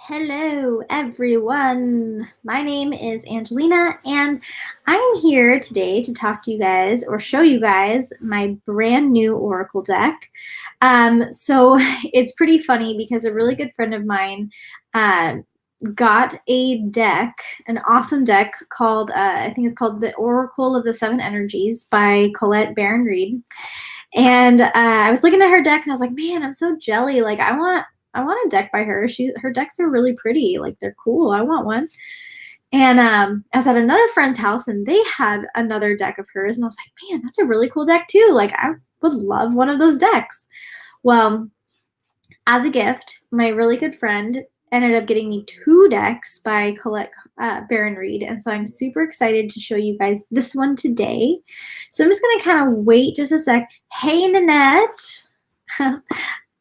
Hello, everyone. My name is Angelina, and I'm here today to talk to you guys or show you guys my brand new Oracle deck. So it's pretty funny because a really good friend of mine got a deck, an awesome deck called, I think it's called The Oracle of the Seven Energies by Colette Baron-Reid. And I was looking at her deck and I was like, man, I'm so jelly. Like, I want a deck by her. Her decks are really pretty. Like, they're cool. I want one. And I was at another friend's house and they had another deck of hers. And I was like, man, that's a really cool deck too. Like, I would love one of those decks. Well, as a gift, my really good friend ended up getting me two decks by Colette Baron-Reid. And so I'm super excited to show you guys this one today. So I'm just going to kind of wait just a sec. Hey, Nanette.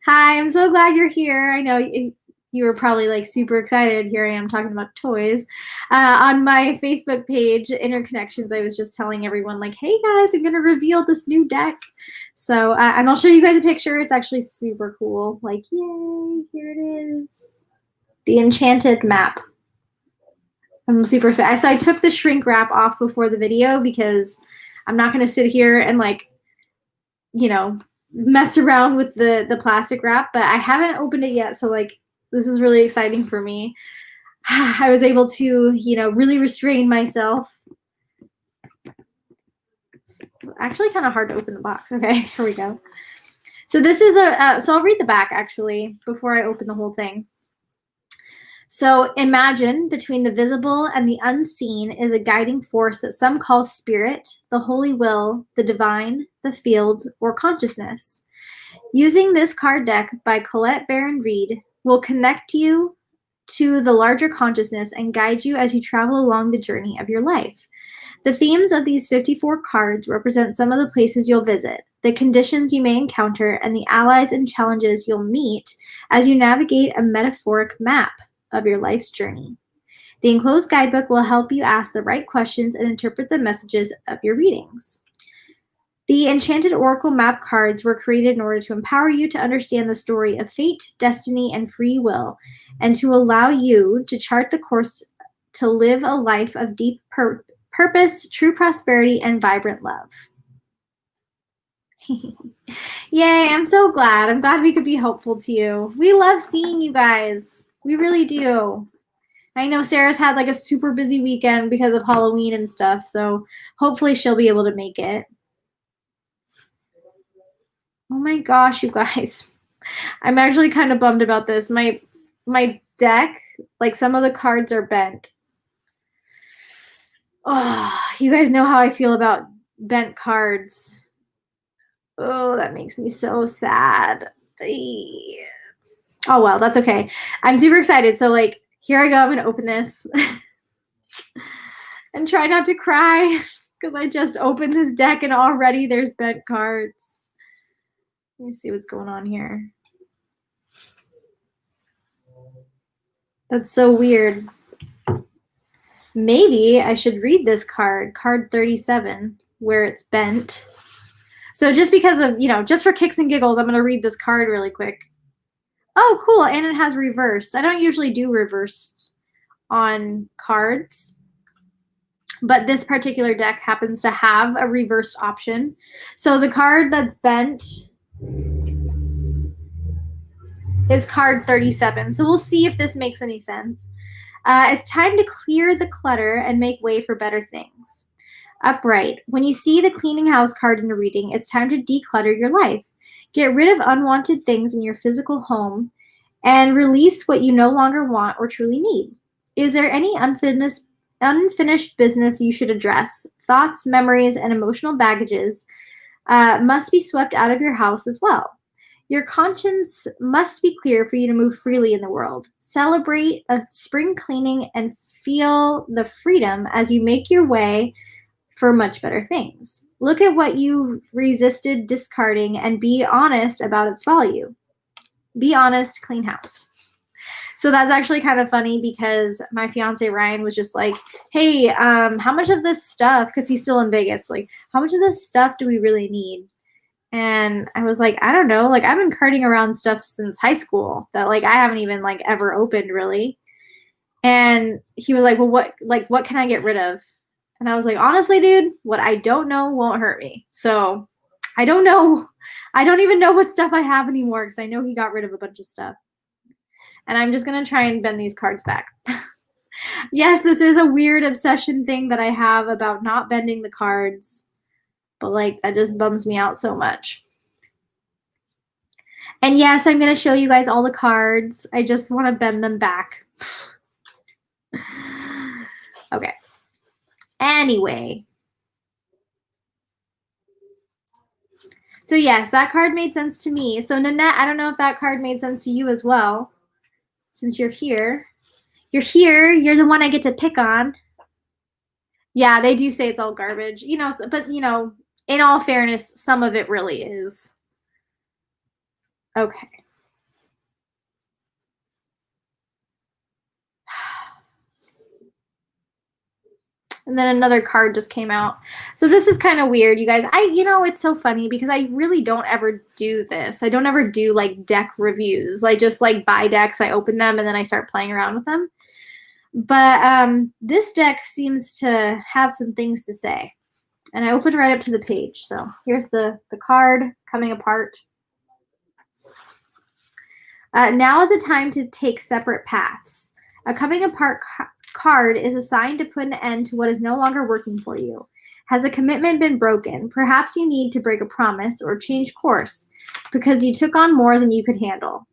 Hi, I'm so glad you're here. I know you were probably like super excited. Here I am talking about toys. On my Facebook page, Interconnections, I was just telling everyone like, hey guys, I'm going to reveal this new deck. So, and I'll show you guys a picture. It's actually super cool. Like, yay, here it is. The Enchanted Map. I'm super excited. So I took the shrink wrap off before the video because I'm not going to sit here and like, you know, mess around with the plastic wrap, but I haven't opened it yet. So like, this is really exciting for me. I was able to, you know, really restrain myself. It's actually kind of hard to open the box. Okay, here we go. So this is so I'll read the back actually before I open the whole thing. So imagine between the visible and the unseen is a guiding force that some call spirit, the holy will, the divine, the field, or consciousness. Using this card deck by Colette Baron-Reid will connect you to the larger consciousness and guide you as you travel along the journey of your life. The themes of these 54 cards represent some of the places you'll visit, the conditions you may encounter, and the allies and challenges you'll meet as you navigate a metaphoric map of your life's journey. The enclosed guidebook will help you ask the right questions and interpret the messages of your readings. The Enchanted Oracle Map cards were created in order to empower you to understand the story of fate, destiny, and free will, and to allow you to chart the course to live a life of deep purpose, true prosperity, and vibrant love. Yay, I'm so glad. I'm glad we could be helpful to you. We love seeing you guys. We really do. I know Sarah's had like a super busy weekend because of Halloween and stuff, so hopefully she'll be able to make it. Oh my gosh, you guys. I'm actually kind of bummed about this. My deck, like some of the cards are bent. Oh, you guys know how I feel about bent cards. Oh, that makes me so sad. Oh, well, that's okay. I'm super excited. So, like, here I go. I'm going to open this. And try not to cry because I just opened this deck and already there's bent cards. Let me see what's going on here. That's so weird. Maybe I should read this card, card 37, where it's bent. So just because of, you know, just for kicks and giggles, I'm going to read this card really quick. Oh, cool. And it has reversed. I don't usually do reversed on cards, but this particular deck happens to have a reversed option. So the card that's bent is card 37. So we'll see if this makes any sense. It's time to clear the clutter and make way for better things. Upright. When you see the cleaning house card in a reading, it's time to declutter your life. Get rid of unwanted things in your physical home and release what you no longer want or truly need. Is there any unfinished business you should address? Thoughts, memories, and emotional baggages must be swept out of your house as well. Your conscience must be clear for you to move freely in the world. Celebrate a spring cleaning and feel the freedom as you make your way for much better things. Look at what you resisted discarding and be honest about its value. Be honest, clean house. So that's actually kind of funny because my fiance Ryan was just like, hey, how much of this stuff, because he's still in Vegas, like, how much of this stuff do we really need? And I was like, I don't know, like I've been carting around stuff since high school that like I haven't even like ever opened really. And he was like, well, what can I get rid of? And I was like, honestly, dude, what I don't know won't hurt me. So I don't know. I don't even know what stuff I have anymore because I know he got rid of a bunch of stuff. And I'm just going to try and bend these cards back. Yes, this is a weird obsession thing that I have about not bending the cards. But like, that just bums me out so much. And yes, I'm going to show you guys all the cards. I just want to bend them back. Okay. Anyway. So yes, that card made sense to me. So Nanette, I don't know if that card made sense to you as well, since you're here. You're here. You're the one I get to pick on. Yeah, they do say it's all garbage, you know, but you know, in all fairness, some of it really is. Okay. And then another card just came out. So this is kind of weird, you guys. You know, it's so funny because I really don't ever do this. I don't ever do like deck reviews. I just like buy decks, I open them, and then I start playing around with them. But this deck seems to have some things to say. And I opened right up to the page. So here's the card coming apart. Now is a time to take separate paths. A coming apart card is assigned to put an end to what is no longer working for you. Has a commitment been broken? Perhaps you need to break a promise or change course because you took on more than you could handle.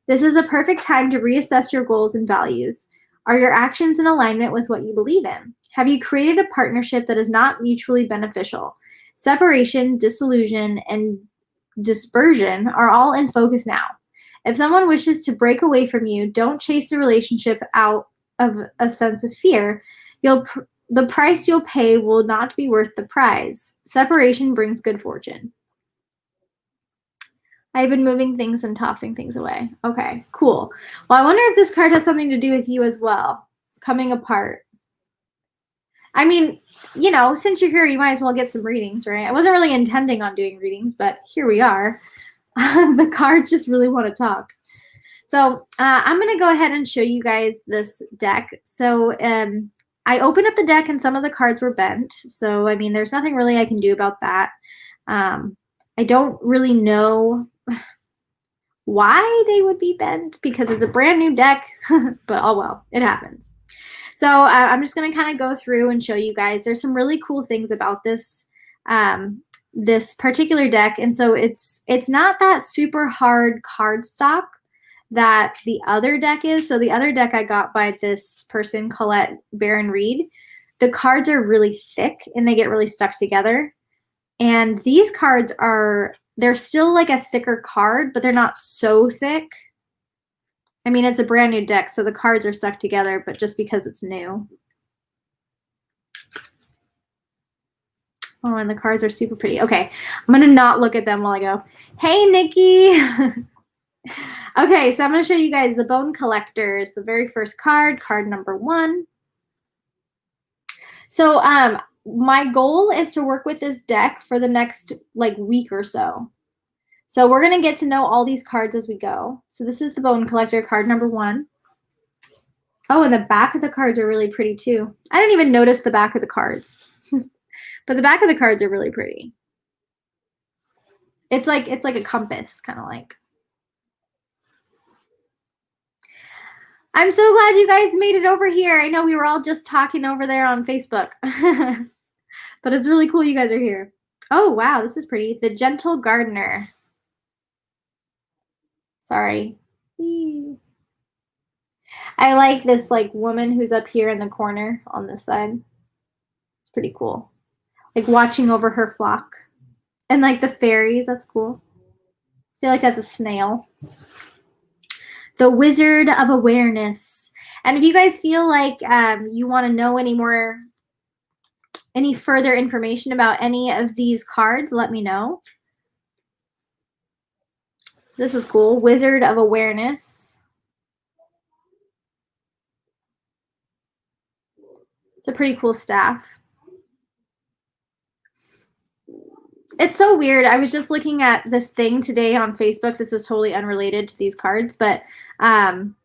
This is a perfect time to reassess your goals and values. Are your actions in alignment with what you believe in? Have you created a partnership that is not mutually beneficial? Separation, disillusion, and dispersion are all in focus now. If someone wishes to break away from you, don't chase the relationship out of a sense of fear. The price you'll pay will not be worth the prize. Separation brings good fortune. I've been moving things and tossing things away. Okay, cool. Well, I wonder if this card has something to do with you as well. Coming apart. I mean, you know, since you're here, you might as well get some readings, right? I wasn't really intending on doing readings, but here we are. The cards just really want to talk. So I'm going to go ahead and show you guys this deck. So I opened up the deck and some of the cards were bent. So, I mean, there's nothing really I can do about that. I don't really know why they would be bent because it's a brand new deck, but oh well, it happens. So I'm just going to kind of go through and show you guys. There's some really cool things about this this particular deck, and so it's not that super hard card stock that the other deck is. So the other deck I got by this person, Colette Baron Reed, the cards are really thick and they get really stuck together. And these cards they're still like a thicker card, but they're not so thick. I mean, it's a brand new deck, so the cards are stuck together, but just because it's new. Oh, and the cards are super pretty. Okay, I'm going to not look at them while I go, hey, Nikki. Okay, so I'm going to show you guys the Bone Collectors, the very first card, card number 1. So my goal is to work with this deck for the next like week or so. So we're going to get to know all these cards as we go. So this is the Bone Collector, card number 1. Oh, and the back of the cards are really pretty too. I didn't even notice the back of the cards. But the back of the cards are really pretty. It's like a compass, kind of like. I'm so glad you guys made it over here. I know we were all just talking over there on Facebook. But it's really cool you guys are here. Oh, wow, this is pretty. The Gentle Gardener. Sorry. I like this like woman who's up here in the corner on this side. It's pretty cool. Like watching over her flock. And like the fairies, that's cool. I feel like that's a snail. The Wizard of Awareness. And if you guys feel like you want to know any further information about any of these cards, let me know. This is cool. Wizard of Awareness. It's a pretty cool staff. It's so weird. I was just looking at this thing today on Facebook. This is totally unrelated to these cards, but apparently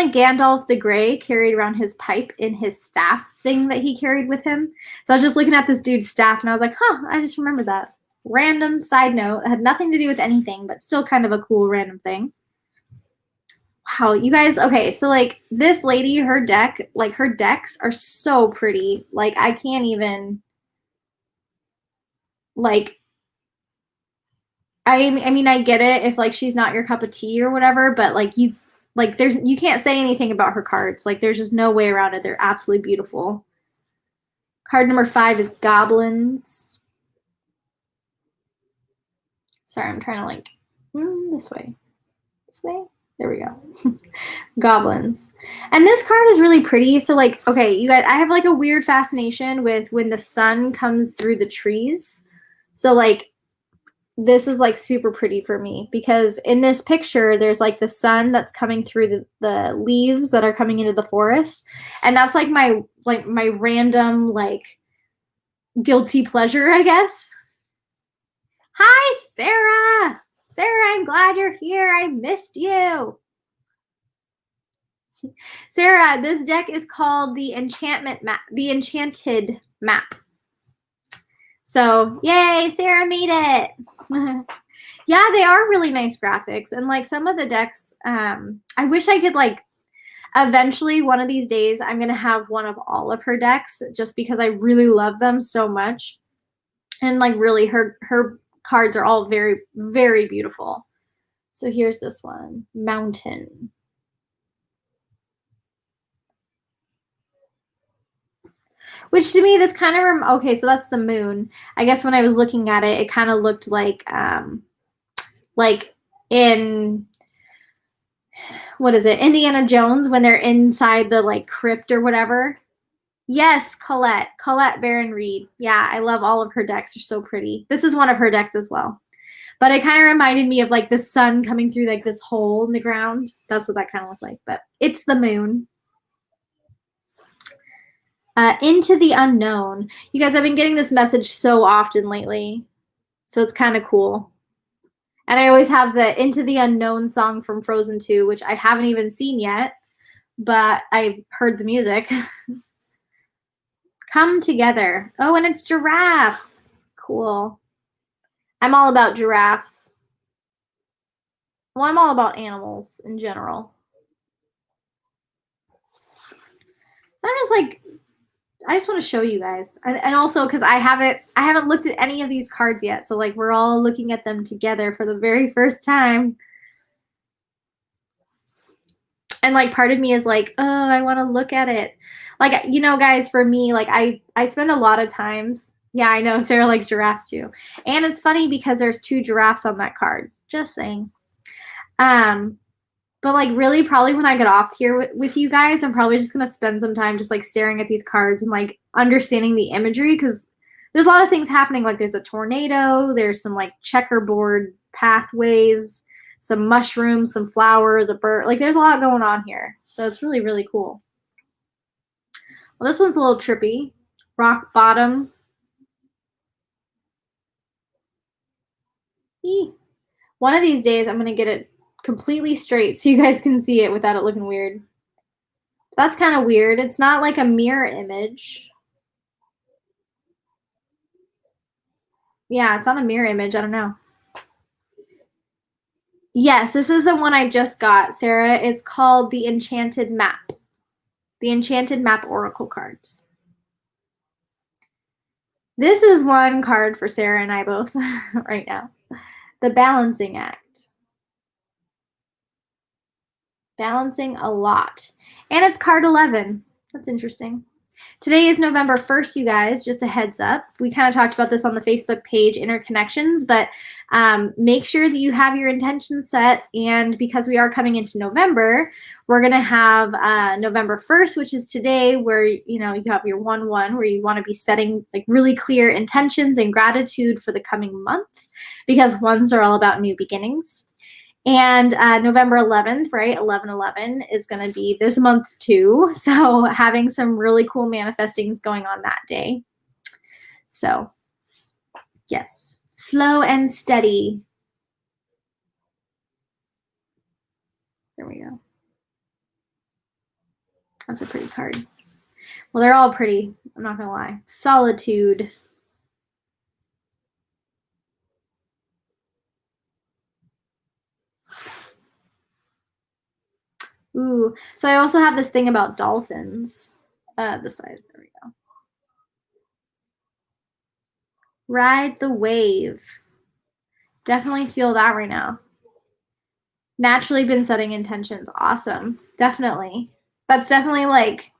Gandalf the Grey carried around his pipe in his staff thing that he carried with him. So I was just looking at this dude's staff and I was like, huh, I just remembered that. Random side note. It had nothing to do with anything, but still kind of a cool random thing. Wow, you guys, okay, so like this lady, her deck, like her decks are so pretty. Like I can't even, like, I mean, I get it if like she's not your cup of tea or whatever, but like you can't say anything about her cards. Like there's just no way around it. They're absolutely beautiful. Card number 5 is Goblins. Sorry, I'm trying to like this way. This way? There we go. Goblins. And this card is really pretty. So like, okay, you guys, I have like a weird fascination with when the sun comes through the trees. So like this is like super pretty for me because in this picture there's like the sun that's coming through the leaves that are coming into the forest, and that's like my random like guilty pleasure, I guess. Hi Sarah. Sarah, I'm glad you're here. I missed you. Sarah, this deck is called the Enchanted Map. So, yay, Sarah made it. Yeah, they are really nice graphics. And like some of the decks, I wish I could like, eventually one of these days, I'm going to have one of all of her decks just because I really love them so much. And like really her cards are all very, very beautiful. So here's this one, Mountain. Which to me, this kind of, okay, so that's the moon. I guess when I was looking at it, it kind of looked like in, what is it, Indiana Jones when they're inside the like crypt or whatever. Yes, Colette Baron Reed. Yeah, I love all of her decks. They're so pretty. This is one of her decks as well. But it kind of reminded me of like the sun coming through like this hole in the ground. That's what that kind of looked like. But it's the moon. Into the Unknown. You guys, I've been getting this message so often lately. So it's kind of cool. And I always have the Into the Unknown song from Frozen 2, which I haven't even seen yet, but I've heard the music. Come Together. Oh, and it's giraffes. Cool. I'm all about giraffes. Well, I'm all about animals in general. I'm just like, I just want to show you guys, and also because I haven't looked at any of these cards yet, so like we're all looking at them together for the very first time, and like part of me is like, oh, I want to look at it, like, you know, guys, for me, like I spend a lot of times, yeah, I know Sarah likes giraffes too, and it's funny because there's 2 giraffes on that card, just saying. But like really probably when I get off here with you guys, I'm probably just going to spend some time just like staring at these cards and like understanding the imagery, because there's a lot of things happening. Like there's a tornado, there's some like checkerboard pathways, some mushrooms, some flowers, a bird. Like there's a lot going on here. So it's really, really cool. Well, this one's a little trippy. Rock Bottom. Eee. One of these days I'm going to get it completely straight so you guys can see it without it looking weird. That's kind of weird. It's not like a mirror image. Yeah, it's on a mirror image. I don't know. Yes, this is the one I just got, Sarah. It's called the Enchanted Map. The Enchanted Map Oracle cards. This is one card for Sarah and I both right now. The Balancing Act. Balancing a lot. And it's card 11. That's interesting. Today is November 1st, you guys, just a heads up. We kind of talked about this on the Facebook page, Interconnections, but make sure that you have your intentions set. And because we are coming into November, we're going to have November 1st, which is today, where you have your 1-1, where you want to be setting like really clear intentions and gratitude for the coming month, because ones are all about new beginnings. And November 11th, right, 11/11 is going to be this month too. So having some really cool manifestings going on that day. So Yes. Slow and steady. There we go. That's a pretty card. Well, they're all pretty. I'm not gonna lie. Solitude. Ooh. So I also have this thing about dolphins. This side. There we go. Ride the wave. Definitely feel that right now. Naturally been setting intentions. Awesome. Definitely. That's definitely like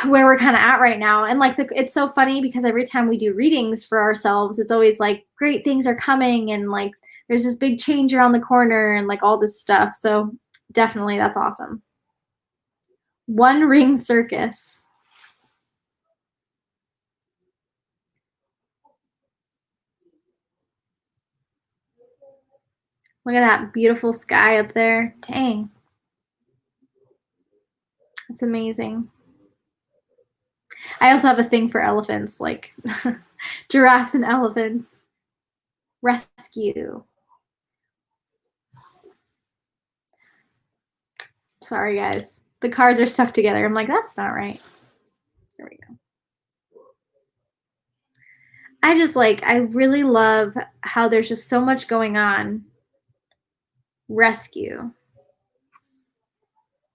where we're kind of at right now. And like it's so funny because every time we do readings for ourselves, it's always like great things are coming and like there's this big change around the corner and like all this stuff. So definitely that's awesome. One ring circus. Look at that beautiful sky up there. Dang. That's amazing. I also have a thing for elephants, like giraffes and elephants. Rescue. Sorry, guys. The cars are stuck together. I'm like, that's not right. There we go. I really love how there's just so much going on. Rescue.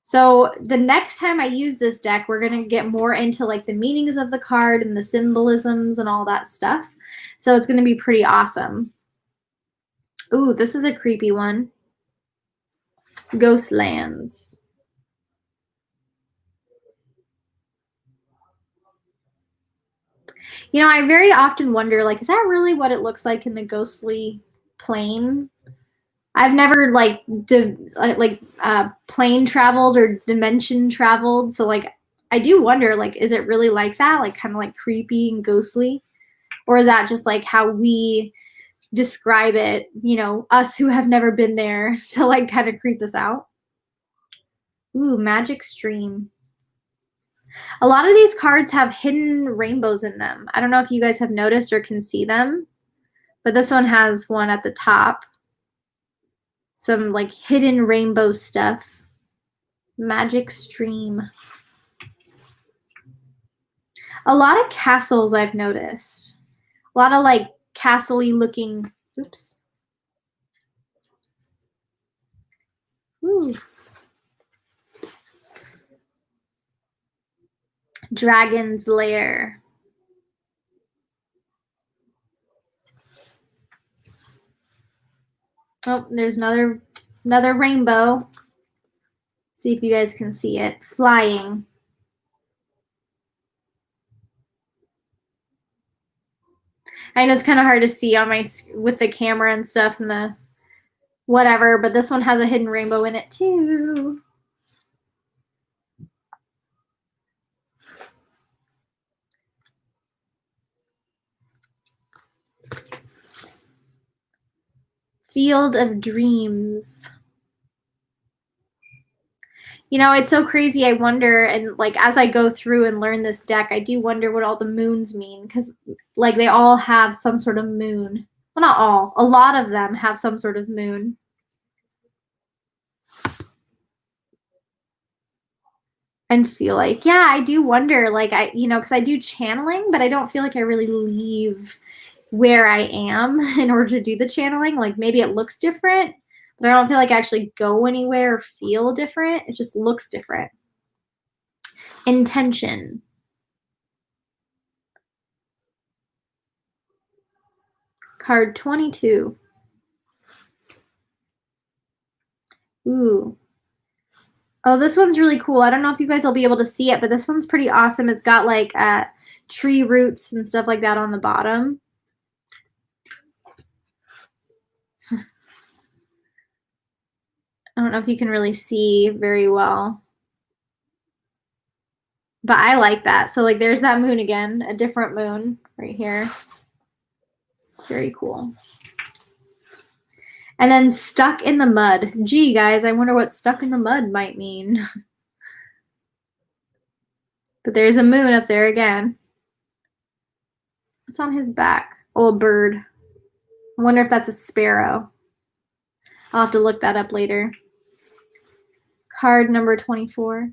So the next time I use this deck, we're going to get more into like the meanings of the card and the symbolisms and all that stuff. So it's going to be pretty awesome. Ooh, this is a creepy one. Ghostlands. You know, I very often wonder, like, is that really what it looks like in the ghostly plane? I've never like plane traveled or dimension traveled, so like I do wonder, like, is it really like that, like kind of like creepy and ghostly, or is that just like how we describe it? You know, us who have never been there to like kind of creep us out. Ooh, magic stream. A lot of these cards have hidden rainbows in them. I don't know if you guys have noticed or can see them, but this one has one at the top. Some like hidden rainbow stuff. Magic stream. A lot of castles I've noticed. A lot of like castle-y looking. Oops. Ooh. Dragon's Lair. Oh, there's another rainbow. See if you guys can see it. Flying. I know it's kind of hard to see on my with the camera and stuff and the whatever, but this one has a hidden rainbow in it too. Field of Dreams. You know, it's so crazy. I wonder, and like as I go through and learn this deck, I do wonder what all the moons mean, because like they all have some sort of moon. Well, not all. A lot of them have some sort of moon. And feel like, yeah, I do wonder, like because I do channeling, but I don't feel like I really leave where I am in order to do the channeling. Like maybe it looks different, but I don't feel like I actually go anywhere or feel different. It just looks different. Intention. Card 22. Ooh. Oh, this one's really cool. I don't know if you guys will be able to see it, but this one's pretty awesome. It's got like tree roots and stuff like that on the bottom. I don't know if you can really see very well, but I like that. So like there's that moon again, a different moon right here. Very cool. And then stuck in the mud. Gee, guys, I wonder what stuck in the mud might mean. But there's a moon up there again. What's on his back? Oh, a bird. I wonder if that's a sparrow. I'll have to look that up later. Card number 24.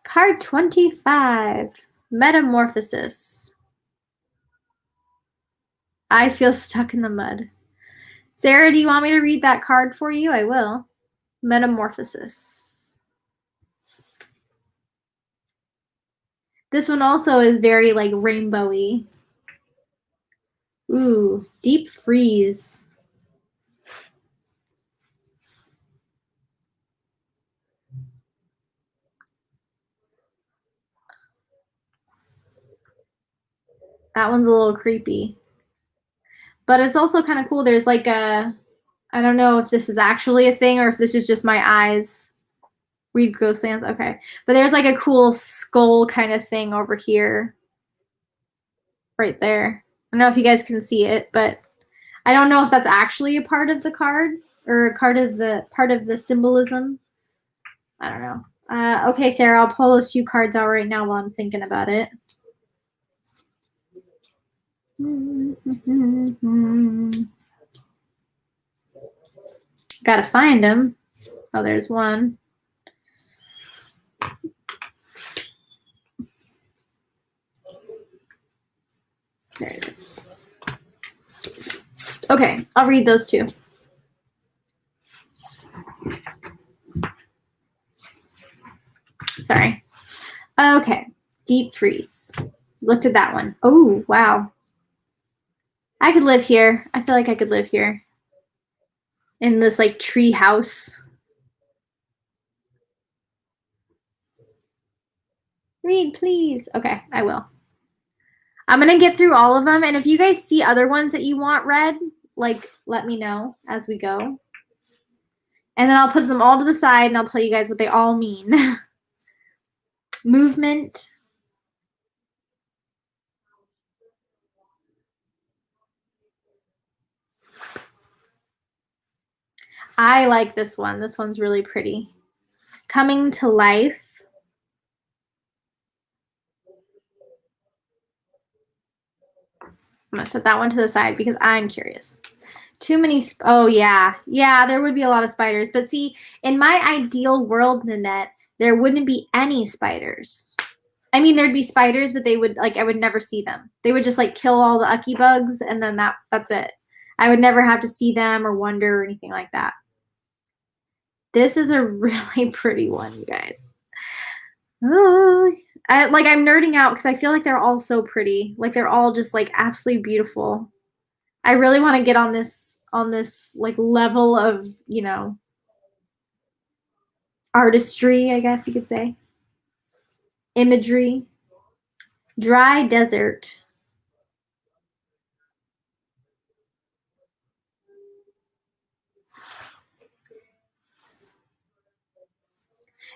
Card 25. Metamorphosis. I feel stuck in the mud. Sarah, do you want me to read that card for you? I will. Metamorphosis. This one also is very like rainbowy. Ooh, deep freeze. That one's a little creepy. But it's also kind of cool. There's like a, I don't know if this is actually a thing or if this is just my eyes. Read Ghostlands, okay. But there's like a cool skull kind of thing over here. Right there. I don't know if you guys can see it, but I don't know if that's actually a part of the card or a part of the symbolism. I don't know. Okay, Sarah, I'll pull those 2 cards out right now while I'm thinking about it. Gotta find them. Oh, there's one. There it is. Okay, I'll read those 2. Sorry. Okay, deep freeze. Looked at that one. Oh, wow. I could live here. I feel like I could live here. In this like tree house. Read, please. Okay, I will. I'm going to get through all of them. And if you guys see other ones that you want read, like, let me know as we go. And then I'll put them all to the side and I'll tell you guys what they all mean. Movement. I like this one. This one's really pretty. Coming to life. I'm going to set that one to the side because I'm curious. Too many, oh yeah. Yeah, there would be a lot of spiders. But see, in my ideal world, Nanette, there wouldn't be any spiders. I mean, there'd be spiders, but they would, like, I would never see them. They would just, like, kill all the ucky bugs, and then that's it. I would never have to see them or wonder or anything like that. This is a really pretty one, you guys. Oh, I'm nerding out because I feel like they're all so pretty. Like, they're all just, like, absolutely beautiful. I really want to get on this, like, level of, you know, artistry, I guess you could say. Imagery. Dry desert.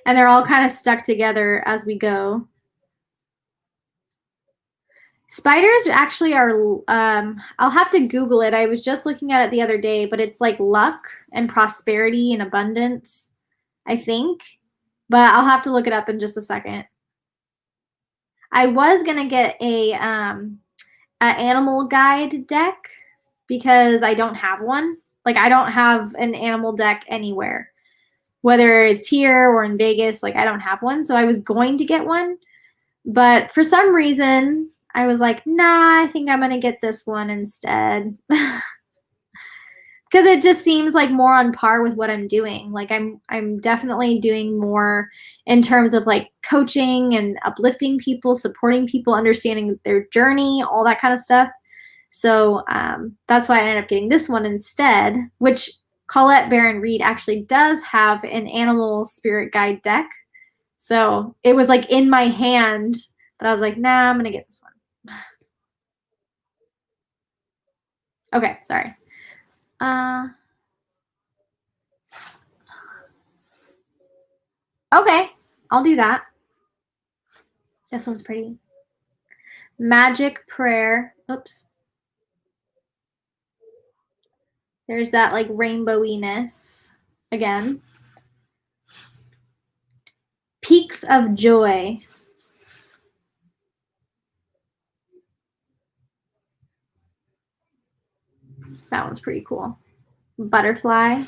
And they're all kind of stuck together as we go. Spiders actually are, I'll have to Google it. I was just looking at it the other day, but it's like luck and prosperity and abundance, I think. But I'll have to look it up in just a second. I was going to get a animal guide deck because I don't have one. Like, I don't have an animal deck anywhere. Whether it's here or in Vegas, like, I don't have one. So I was going to get one. But for some reason, I was like, nah, I think I'm going to get this one instead. Because it just seems like more on par with what I'm doing. Like I'm definitely doing more in terms of like coaching and uplifting people, supporting people, understanding their journey, all that kind of stuff. So that's why I ended up getting this one instead, which Colette Baron Reed actually does have an animal spirit guide deck. So it was like in my hand, but I was like, nah, I'm going to get this one. Okay, sorry. Okay, I'll do that. This one's pretty. Magic prayer. Oops. There's that like rainbowiness again. Peaks of Joy. That one's pretty cool. Butterfly.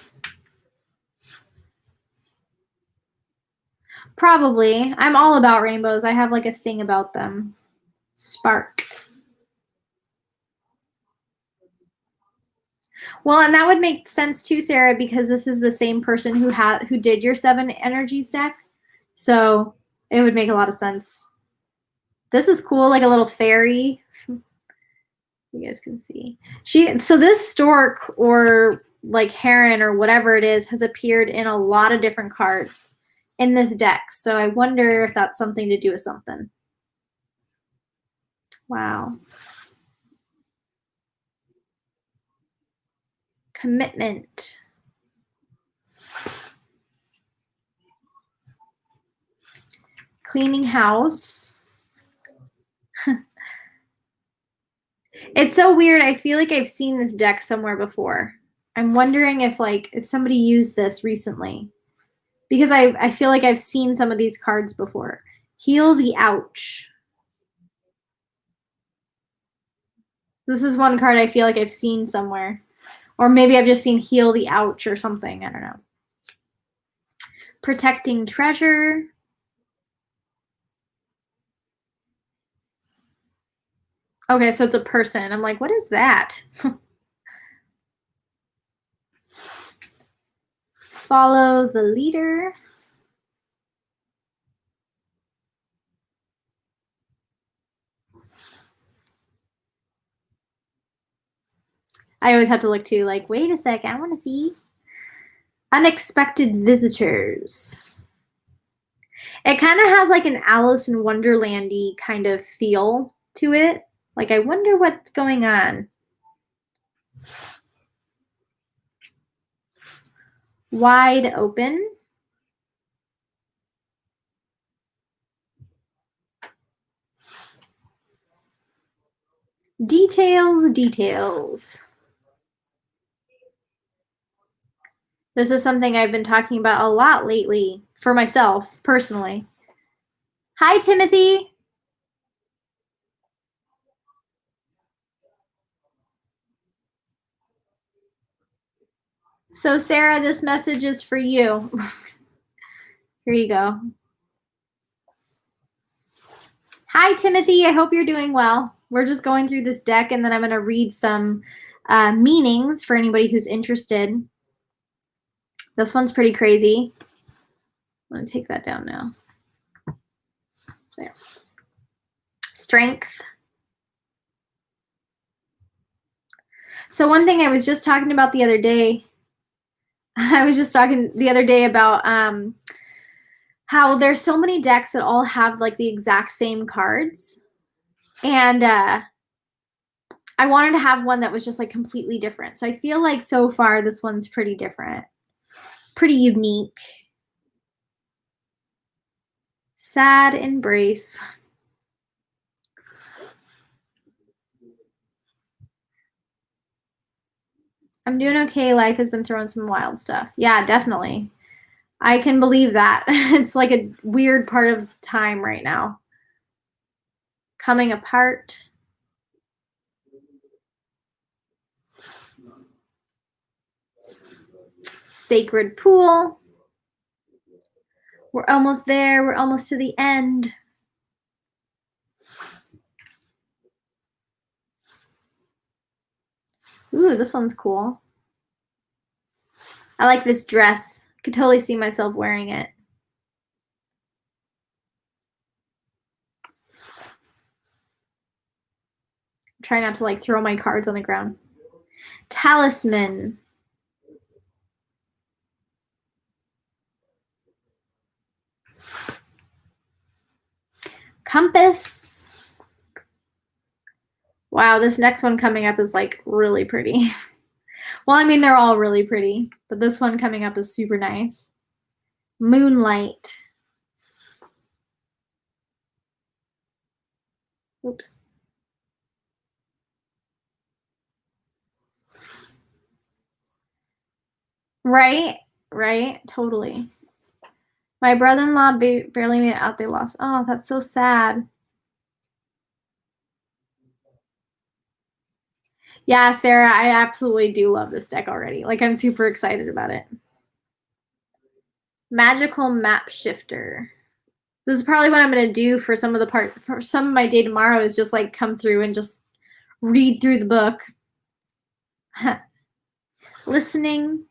Probably. I'm all about rainbows. I have like a thing about them. Spark. Well, and that would make sense too, Sarah, because this is the same person who did your 7 energies deck. So it would make a lot of sense. This is cool, like a little fairy. You guys can see. So this stork or like heron or whatever it is has appeared in a lot of different cards in this deck. So I wonder if that's something to do with something. Wow. Commitment. Cleaning house. It's so weird. I feel like I've seen this deck somewhere before. I'm wondering if somebody used this recently. Because I feel like I've seen some of these cards before. Heal the Ouch. This is one card I feel like I've seen somewhere. Or maybe I've just seen Heal the Ouch or something. I don't know. Protecting Treasure. Okay, so it's a person. I'm like, what is that? Follow the Leader. I always have to look too, like, wait a sec, I want to see. Unexpected Visitors. It kind of has like an Alice in Wonderland-y kind of feel to it. Like, I wonder what's going on. Wide Open. Details, details. This is something I've been talking about a lot lately for myself, personally. Hi, Timothy. So, Sarah, this message is for you. Here you go. Hi, Timothy. I hope you're doing well. We're just going through this deck, and then I'm going to read some meanings for anybody who's interested. This one's pretty crazy. I'm going to take that down now. There. Strength. So one thing I was just talking about the other day, about how there's so many decks that all have like the exact same cards. And I wanted to have one that was just like completely different. So I feel like so far this one's pretty different, pretty unique. Sad Embrace. I'm doing okay. Life has been throwing some wild stuff. Yeah, definitely. I can believe that. It's like a weird part of time right now. Coming apart. Sacred Pool. We're almost there. We're almost to the end. Ooh, this one's cool. I like this dress. Could totally see myself wearing it. Try not to like throw my cards on the ground. Talisman. Compass. Wow, this next one coming up is like really pretty. Well, I mean, they're all really pretty, but this one coming up is super nice. Moonlight. Oops. Right, right, totally. My brother-in-law barely made it out. They lost. Oh, that's so sad. Yeah, Sarah, I absolutely do love this deck already. Like, I'm super excited about it. Magical Map Shifter. This is probably what I'm going to do for some of my day tomorrow is just like come through and just read through the book. Listening.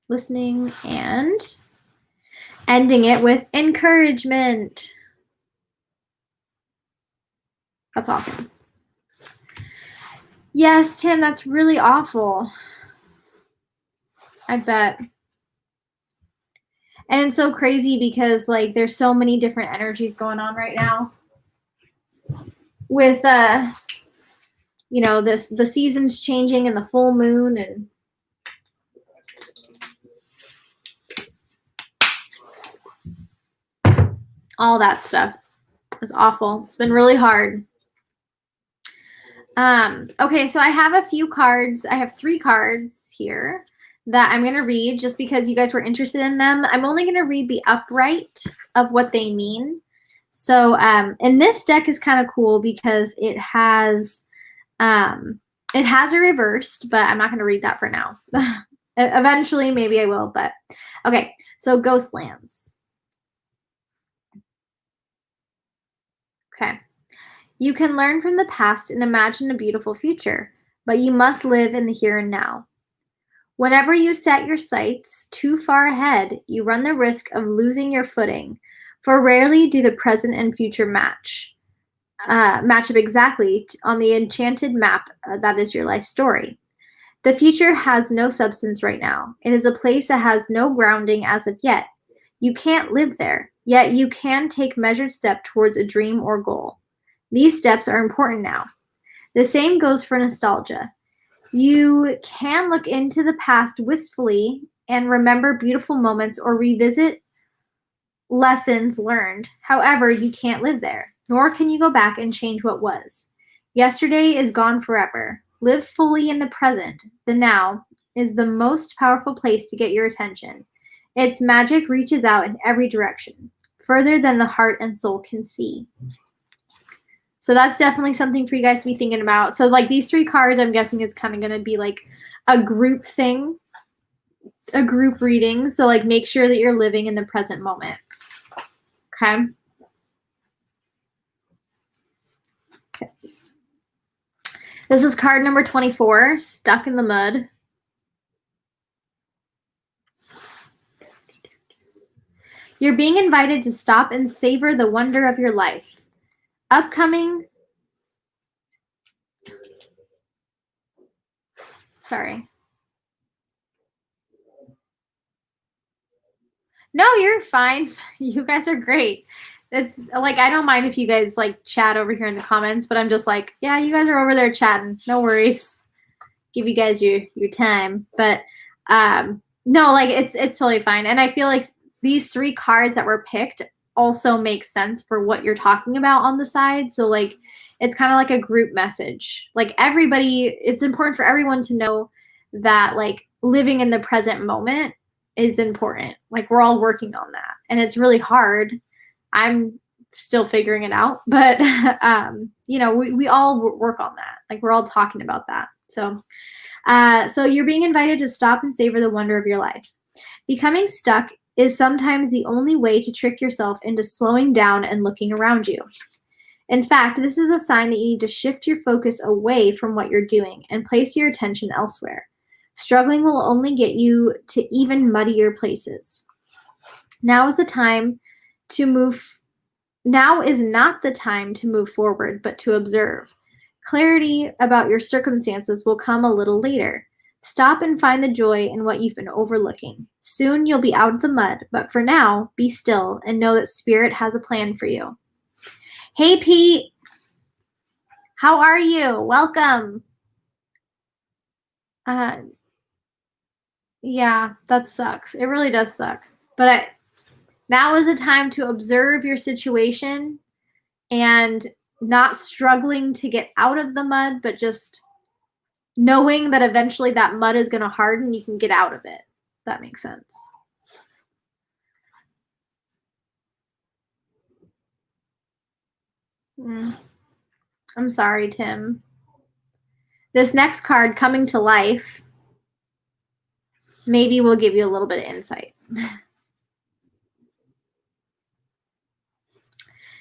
Listening and ending it with encouragement. That's awesome. Yes, Tim, that's really awful. I bet. And it's so crazy because like there's so many different energies going on right now with you know, the seasons changing and the full moon and all that stuff. It's awful. It's been really hard. Okay, so I have a few cards. I have 3 cards here that I'm going to read just because you guys were interested in them. I'm only going to read the upright of what they mean. So, and this deck is kind of cool because it has a reversed, but I'm not going to read that for now. Eventually, maybe I will, but okay. So Ghostlands. Okay. You can learn from the past and imagine a beautiful future, but you must live in the here and now. Whenever you set your sights too far ahead, you run the risk of losing your footing, for rarely do the present and future match up exactly on the enchanted map that is your life story. The future has no substance right now. It is a place that has no grounding as of yet. You can't live there, yet you can take measured step towards a dream or goal. These steps are important now. The same goes for nostalgia. You can look into the past wistfully and remember beautiful moments or revisit lessons learned. However, you can't live there, nor can you go back and change what was. Yesterday is gone forever. Live fully in the present. The now is the most powerful place to get your attention. Its magic reaches out in every direction, further than the heart and soul can see. So that's definitely something for you guys to be thinking about. So like these 3 cards, I'm guessing it's kind of going to be like a group thing, a group reading. So like make sure that you're living in the present moment. Okay. Okay. This is card number 24, Stuck in the Mud. You're being invited to stop and savor the wonder of your life. Sorry. No, you're fine. You guys are great. It's like I don't mind if you guys like chat over here in the comments, but I'm just like, yeah, you guys are over there chatting. No worries. Give you guys your time. But no, like it's totally fine. And I feel like these 3 cards that were picked also make sense for what you're talking about on the side. So like it's kind of like a group message. Like everybody, it's important for everyone to know that like living in the present moment is important. Like we're all working on that. And it's really hard. I'm still figuring it out, but you know, we all work on that. Like we're all talking about that. So so you're being invited to stop and savor the wonder of your life. Becoming stuck is sometimes the only way to trick yourself into slowing down and looking around you. In fact, this is a sign that you need to shift your focus away from what you're doing and place your attention elsewhere. Struggling will only get you to even muddier places. Now is not the time to move forward, but to observe. Clarity about your circumstances will come a little later. Stop and find the joy in what you've been overlooking. Soon you'll be out of the mud, but for now, be still and know that Spirit has a plan for you. Hey, Pete. How are you? Welcome. Yeah, that sucks. It really does suck. But now is the time to observe your situation and not struggling to get out of the mud, but just knowing that eventually that mud is going to harden, you can get out of it. that makes sense. I'm sorry, Tim. This next card, Coming to Life, maybe will give you a little bit of insight.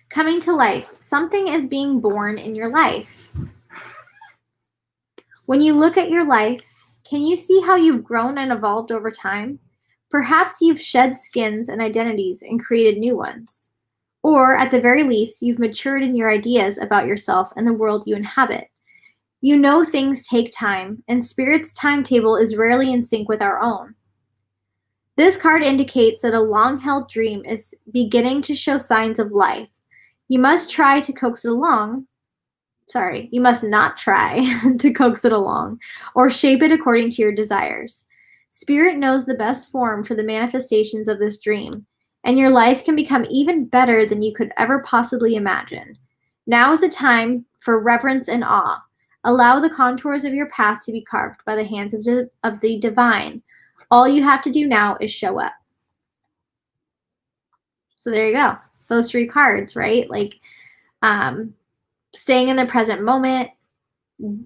Coming to life, something is being born in your life. When you look at your life, can you see how you've grown and evolved over time? Perhaps you've shed skins and identities and created new ones. Or at the very least, you've matured in your ideas about yourself and the world you inhabit. You know things take time, and Spirit's timetable is rarely in sync with our own. This card indicates that a long-held dream is beginning to show signs of life. You must try to coax it along. Sorry, you must not try to coax it along or shape it according to your desires. Spirit knows the best form for the manifestations of this dream, and your life can become even better than you could ever possibly imagine. Now is a time for reverence and awe. Allow the contours of your path to be carved by the hands of the divine. All you have to do now is show up. So there you go. Those 3 cards, right? Like staying in the present moment,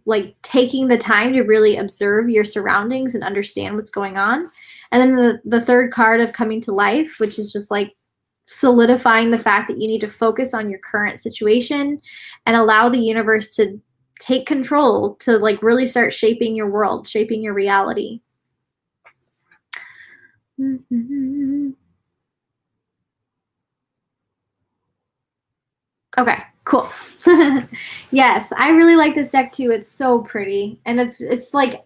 like taking the time to really observe your surroundings and understand what's going on. And then the 3rd card of Coming to Life, which is just like solidifying the fact that you need to focus on your current situation and allow the universe to take control to like really start shaping your world, shaping your reality. Okay, cool. Yes, I really like this deck too. It's so pretty. And it's like,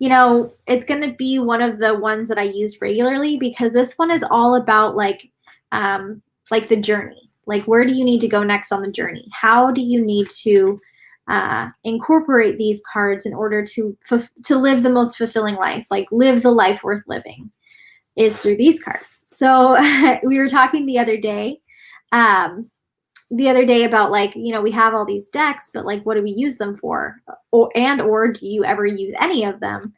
you know, it's going to be one of the ones that I use regularly because this one is all about like the journey. Like, where do you need to go next on the journey? How do you need to incorporate these cards in order to live the most fulfilling life, like live the life worth living, is through these cards. So we were talking the other day about like, you know, we have all these decks, but like, what do we use them for? Or do you ever use any of them?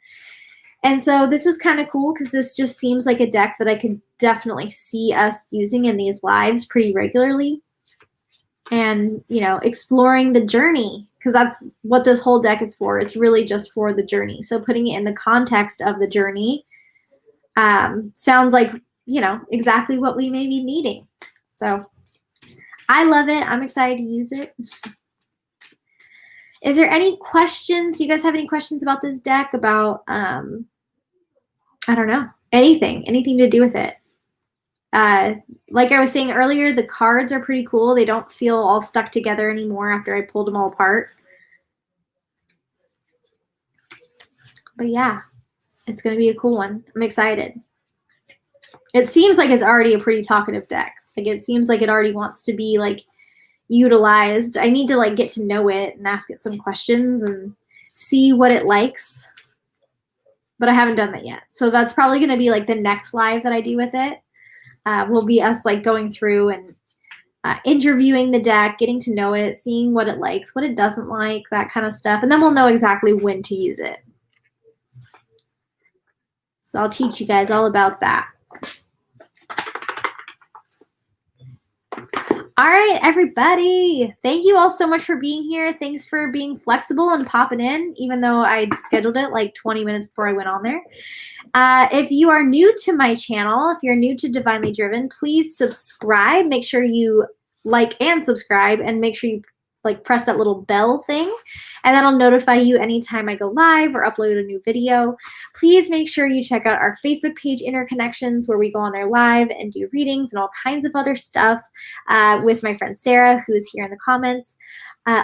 And so this is kind of cool because this just seems like a deck that I could definitely see us using in these lives pretty regularly. And, you know, exploring the journey, because that's what this whole deck is for. It's really just for the journey. So putting it in the context of the journey sounds like, you know, exactly what we may be needing. So I love it. I'm excited to use it. Is there any questions? Do you guys have any questions about this deck? About, I don't know, anything to do with it? Like I was saying earlier, the cards are pretty cool. They don't feel all stuck together anymore after I pulled them all apart. But yeah, it's going to be a cool one. I'm excited. It seems like it's already a pretty talkative deck. Like, it seems like it already wants to be like utilized. I need to like get to know it and ask it some questions and see what it likes. But I haven't done that yet. So that's probably going to be like the next live that I do with it. Will be us like going through and interviewing the deck, getting to know it, seeing what it likes, what it doesn't like, that kind of stuff. And then we'll know exactly when to use it. So I'll teach you guys all about that. All right, everybody. Thank you all so much for being here. Thanks for being flexible and popping in, even though I scheduled it like 20 minutes before I went on there. If you are new to my channel, if you're new to Divinely Driven, please subscribe. Make sure you like and subscribe, and make sure you like press that little bell thing, and that'll notify you anytime I go live or upload a new video. Please make sure you check out our Facebook page, Interconnections, where we go on there live and do readings and all kinds of other stuff with my friend Sarah, who is here in the comments.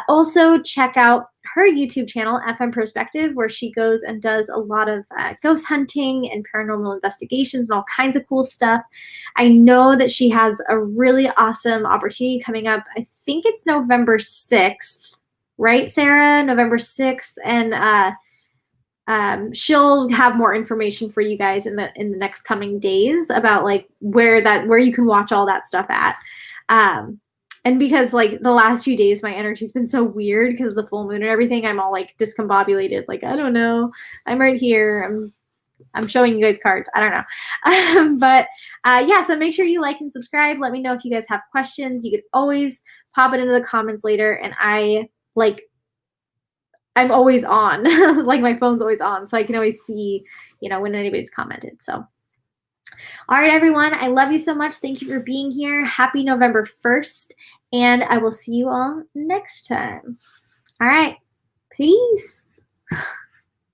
Also, check out her YouTube channel, FM Perspective, where she goes and does a lot of ghost hunting and paranormal investigations and all kinds of cool stuff. I know that she has a really awesome opportunity coming up. I think it's November 6th, right, Sarah? November 6th. And she'll have more information for you guys in the next coming days about like where you can watch all that stuff at. And because like the last few days, my energy's been so weird because of the full moon and everything, I'm all like discombobulated. Like, I don't know, I'm right here. I'm showing you guys cards. I don't know. But yeah, so make sure you like and subscribe. Let me know if you guys have questions. You could always pop it into the comments later, and I'm always on. Like my phone's always on, so I can always see, you know, when anybody's commented. So all right, everyone, I love you so much. Thank you for being here. Happy November 1st, and I will see you all next time. All right, peace.